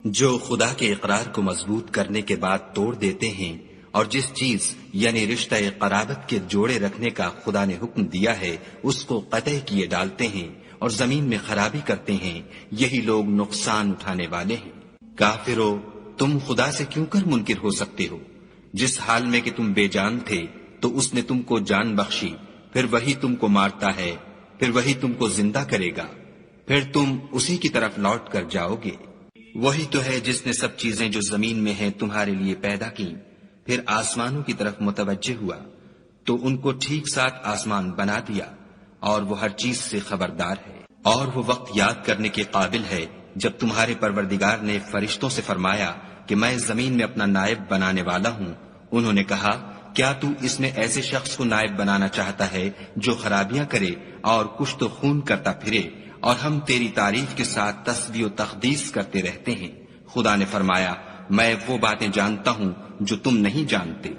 جو خدا کے اقرار کو مضبوط کرنے کے بعد توڑ دیتے ہیں اور جس چیز یعنی رشتہ قرابت کے جوڑے رکھنے کا خدا نے حکم دیا ہے اس کو قطع کیے ڈالتے ہیں اور زمین میں خرابی کرتے ہیں، یہی لوگ نقصان اٹھانے والے ہیں۔ کافرو، تم خدا سے کیوں کر منکر ہو سکتے ہو؟ جس حال میں کہ تم بے جان تھے تو اس نے تم کو جان بخشی، پھر وہی تم کو مارتا ہے، پھر وہی تم کو زندہ کرے گا، پھر تم اسی کی طرف لوٹ کر جاؤ گے۔ وہی تو ہے جس نے سب چیزیں جو زمین میں ہیں تمہارے لیے پیدا کی، پھر آسمانوں کی طرف متوجہ ہوا تو ان کو ٹھیک ساتھ آسمان بنا دیا، اور وہ ہر چیز سے خبردار ہے۔ اور وہ وقت یاد کرنے کے قابل ہے جب تمہارے پروردگار نے فرشتوں سے فرمایا کہ میں زمین میں اپنا نائب بنانے والا ہوں۔ انہوں نے کہا، کیا تو اس میں ایسے شخص کو نائب بنانا چاہتا ہے جو خرابیاں کرے اور کشت و خون کرتا پھرے، اور ہم تیری تعریف کے ساتھ تسبیح و تقدیس کرتے رہتے ہیں۔ خدا نے فرمایا، میں وہ باتیں جانتا ہوں جو تم نہیں جانتے۔